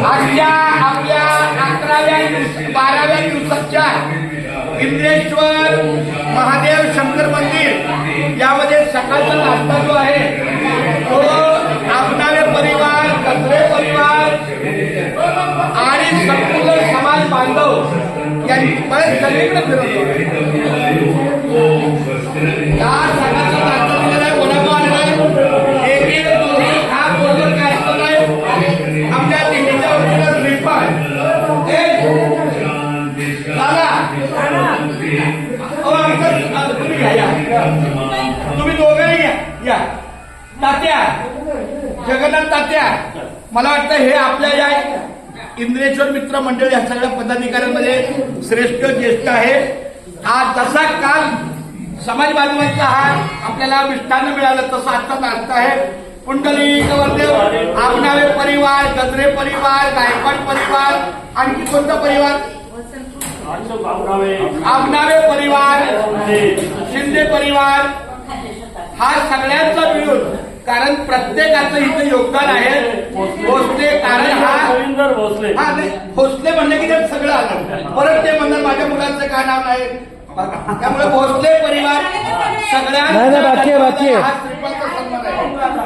आजच्या आपल्या 11व्या 12व्या दिवसाच्या इंद्रेश्वर महादेव शंकर मंदिर यामध्ये सकाळचा नाश्ता जो आहे तो आपणारे परिवार, कचरे परिवार आणि संपूर्ण समाज बांधव यांनी सगळीकडे फिरवतो. या सगळ्याचा नाश्ता दिलेला आहे, वडापाव आलेला आहे, एक हा बरोबर काय असतो नाही आपल्या दिल्लीच्या वतीनं श्रीफळ तुम्ही घ्या, तुम्ही दोघंही या. तात्या, जगन्नाथ तात्या, मला वाटतं हे आपल्या या इंद्रेश्वर मित्र मंडळ या सगळ्या पदाधिकाऱ्यांमध्ये श्रेष्ठ ज्येष्ठ आहे. आज जसा काल समाज बांधवांचा हा आपल्याला मिष्टान्न मिळालं तसं आता नाश्ता आहे. पुंडलिक वरदेव, आपणावे परिवार, गजरे परिवार, गायकवाड परिवार, आणखी कोणता परिवार? आपणावे परिवार, शिंदे परिवार, हा सगळ्यांचा मिळून, कारण प्रत्येकाचं इथं योगदान आहे. भोसले, कारण हा भोसले म्हणले की ते सगळं आलं, परत ते म्हणणार माझ्या मुलांचं काय नाव नाही. त्यामुळे भोसले परिवार सगळ्यांचा हा श्रीफळचा सन्मान आहे.